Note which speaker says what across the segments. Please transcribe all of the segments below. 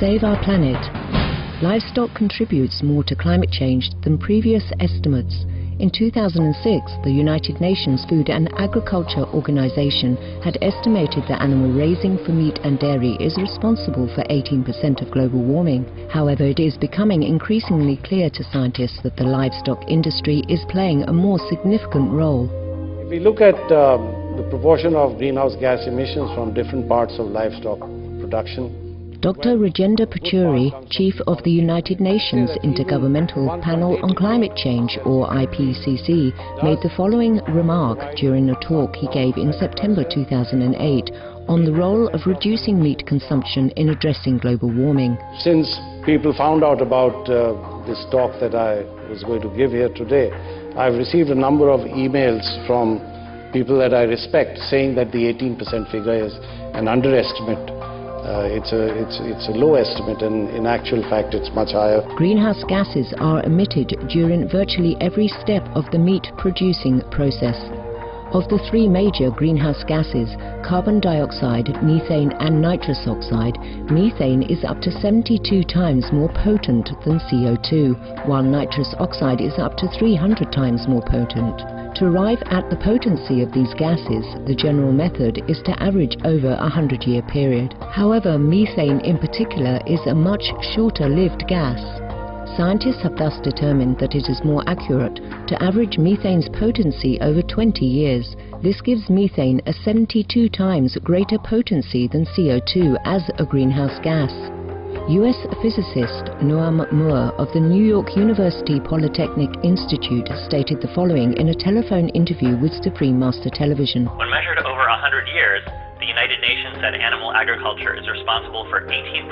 Speaker 1: save our planet. Livestock contributes more to climate change than previous estimates. In 2006, the United Nations Food and Agriculture Organization had estimated that animal raising for meat and dairy is responsible for 18% of global warming. However, it is becoming increasingly clear to scientists that the livestock industry is playing a more significant role.
Speaker 2: If we look at the proportion of greenhouse gas emissions from different parts of livestock production,
Speaker 1: Dr. Rajendra Pachuri, chief of the United Nations Intergovernmental Panel on Climate Change, or IPCC, made the following remark during a talk he gave in September 2008 on the role of reducing meat consumption in addressing global warming.
Speaker 2: Since people found out about this talk that I was going to give here today, I've received a number of emails from people that I respect saying that the 18% figure is an underestimate. It's a low estimate, and in actual fact it's much higher.
Speaker 1: Greenhouse gases are emitted during virtually every step of the meat producing process. Of the three major greenhouse gases, carbon dioxide, methane and nitrous oxide, methane is up to 72 times more potent than CO2, while nitrous oxide is up to 300 times more potent. To arrive at the potency of these gases, the general method is to average over a 100-year period. However, methane in particular is a much shorter-lived gas. Scientists have thus determined that it is more accurate to average methane's potency over 20 years. This gives methane a 72 times greater potency than CO2 as a greenhouse gas. US physicist Noam Moore of the New York University Polytechnic Institute stated the following in a telephone interview with Supreme Master Television.
Speaker 3: When measured over 100 years, the United Nations said animal agriculture is responsible for 18%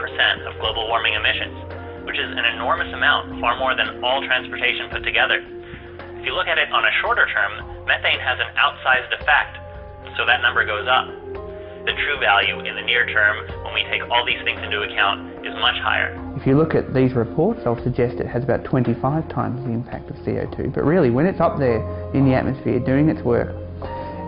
Speaker 3: of global warming emissions, which is an enormous amount, far more than all transportation put together. If you look at it on a shorter term, methane has an outsized effect, so that number goes up. The true value in the near term, when we take all these things into account, is much higher.
Speaker 4: If you look at these reports, they'll suggest it has about 25 times the impact of CO2. But really, when it's up there in the atmosphere doing its work,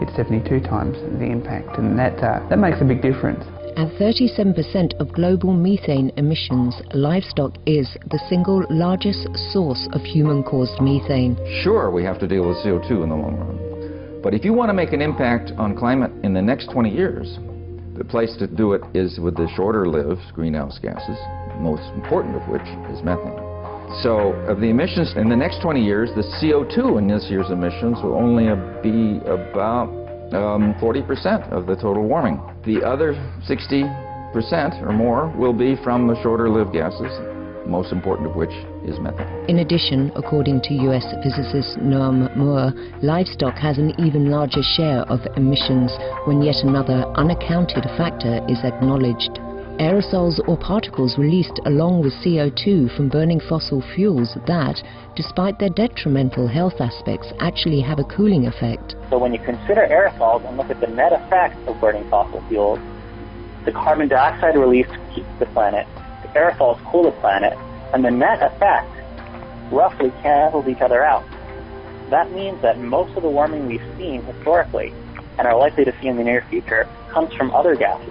Speaker 4: it's 72 times the impact, and that makes a big difference.
Speaker 1: At 37% of global methane emissions, livestock is the single largest source of human-caused methane.
Speaker 5: Sure, we have to deal with CO2 in the long run. But if you want to make an impact on climate in the next 20 years, the place to do it is with the shorter-lived greenhouse gases, most important of which is methane. So of the emissions in the next 20 years, the CO2 in this year's emissions will only be about 40% of the total warming. The other 60% or more will be from the shorter-lived gases, most important of which is methane.
Speaker 1: In addition, according to US physicist Noam Moore, livestock has an even larger share of emissions when yet another unaccounted factor is acknowledged. Aerosols or particles released along with CO2 from burning fossil fuels that, despite their detrimental health aspects, actually have a cooling effect.
Speaker 6: So when you consider aerosols and look at the net effect of burning fossil fuels, the carbon dioxide released keeps the planet, the aerosols cool the planet, and the net effect roughly cancels each other out. That means that most of the warming we've seen historically and are likely to see in the near future comes from other gases,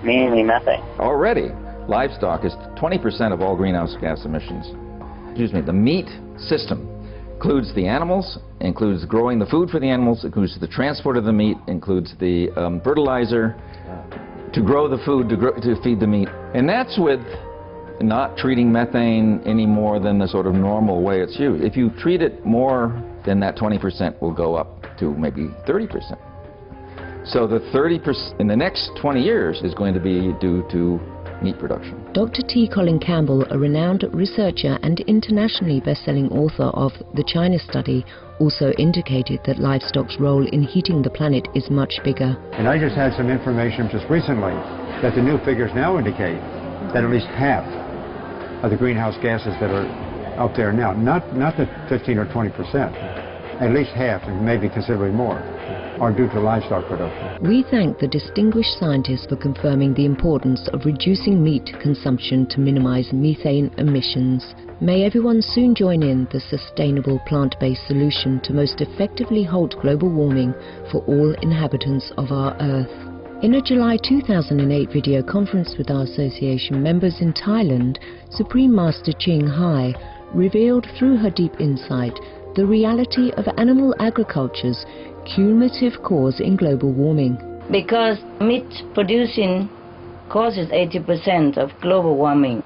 Speaker 6: mainly methane.
Speaker 5: Already, livestock is 20% of all greenhouse gas emissions. The meat system includes the animals, includes growing the food for the animals, includes the transport of the meat, includes the fertilizer to grow the food, to feed the meat. And that's with not treating methane any more than the sort of normal way it's used. If you treat it more, then that 20% will go up to maybe 30%. So the 30% in the next 20 years is going to be due to meat production.
Speaker 1: Dr. T. Colin Campbell, a renowned researcher and internationally best-selling author of The China Study, also indicated that livestock's role in heating the planet is much bigger.
Speaker 7: And I just had some information just recently that the new figures now indicate that at least half of the greenhouse gases that are out there now, not the 15 or 20%, at least half, and maybe considerably more, are due to livestock production.
Speaker 1: We thank the distinguished scientists for confirming the importance of reducing meat consumption to minimize methane emissions. May everyone soon join in the sustainable plant-based solution to most effectively halt global warming for all inhabitants of our Earth. In a July 2008 video conference with our association members in Thailand, Supreme Master Ching Hai revealed through her deep insight the reality of animal agriculture's cumulative cause in global warming.
Speaker 8: Because meat producing causes 80% of global warming.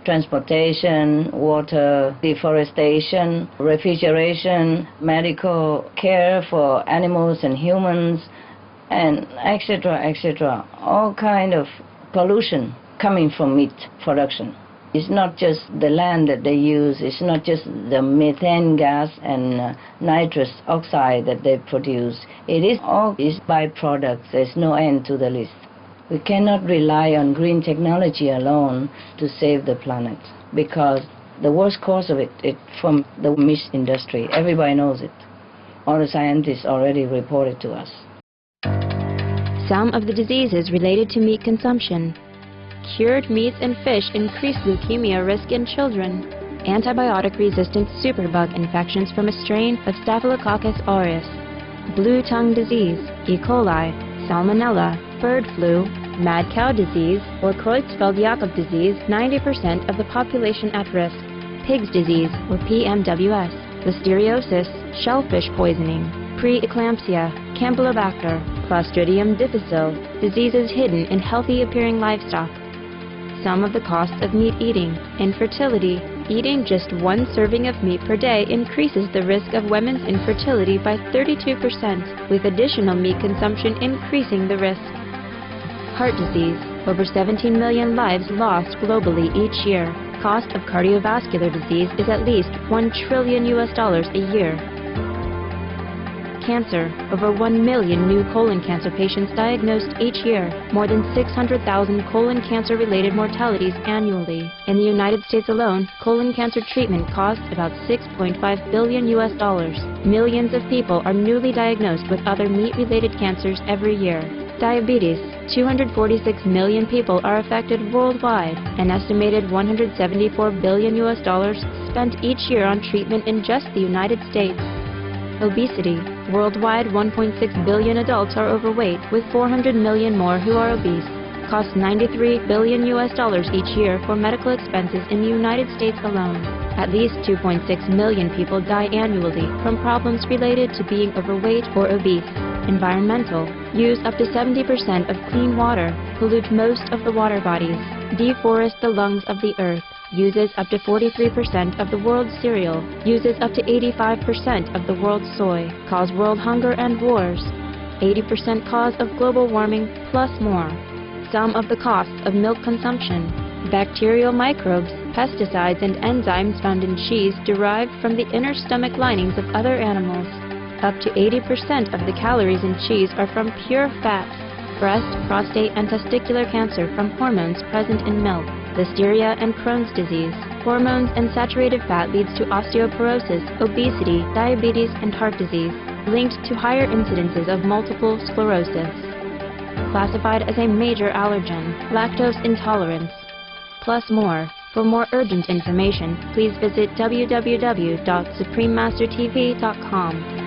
Speaker 8: Transportation, water, deforestation, refrigeration, medical care for animals and humans, and etc., etc. All kind of pollution coming from meat production. It's not just the land that they use, it's not just the methane gas and nitrous oxide that they produce. It is all these byproducts. There's no end to the list. We cannot rely on green technology alone to save the planet, because the worst cause of it is from the meat industry. Everybody knows it. All the scientists already reported to us.
Speaker 9: Some of the diseases related to meat consumption. Cured meats and fish increase leukemia risk in children. Antibiotic-resistant superbug infections from a strain of Staphylococcus aureus. Blue tongue disease, E. coli, salmonella, bird flu, mad cow disease, or Creutzfeldt-Jakob disease, 90% of the population at risk. Pig's disease, or PMWS, listeriosis, shellfish poisoning, preeclampsia, Campylobacter, Clostridium difficile, diseases hidden in healthy-appearing livestock. Some of the costs of meat eating. Infertility. Eating just one serving of meat per day increases the risk of women's infertility by 32%, with additional meat consumption increasing the risk. Heart disease. Over 17 million lives lost globally each year. Cost of cardiovascular disease is at least $1 trillion a year. Cancer. Over 1 million new colon cancer patients diagnosed each year. More than 600,000 colon cancer-related mortalities annually. In the United States alone, colon cancer treatment costs about $6.5 billion. Millions of people are newly diagnosed with other meat-related cancers every year. Diabetes. 246 million people are affected worldwide. An estimated $174 billion spent each year on treatment in just the United States. Obesity. Worldwide, 1.6 billion adults are overweight, with 400 million more who are obese. Costs $93 billion each year for medical expenses in the United States alone. At least 2.6 million people die annually from problems related to being overweight or obese. Environmental. Use up to 70% of clean water. Pollute most of the water bodies. Deforest the lungs of the earth. Uses up to 43% of the world's cereal, uses up to 85% of the world's soy, cause world hunger and wars, 80% cause of global warming, plus more. Some of the costs of milk consumption. Bacterial microbes, pesticides and enzymes found in cheese derived from the inner stomach linings of other animals. Up to 80% of the calories in cheese are from pure fats. Breast, prostate and testicular cancer from hormones present in milk. Listeria and Crohn's disease. Hormones and saturated fat leads to osteoporosis, obesity, diabetes, and heart disease, linked to higher incidences of multiple sclerosis. Classified as a major allergen, lactose intolerance, plus more. For more urgent information, please visit www.suprememastertv.com.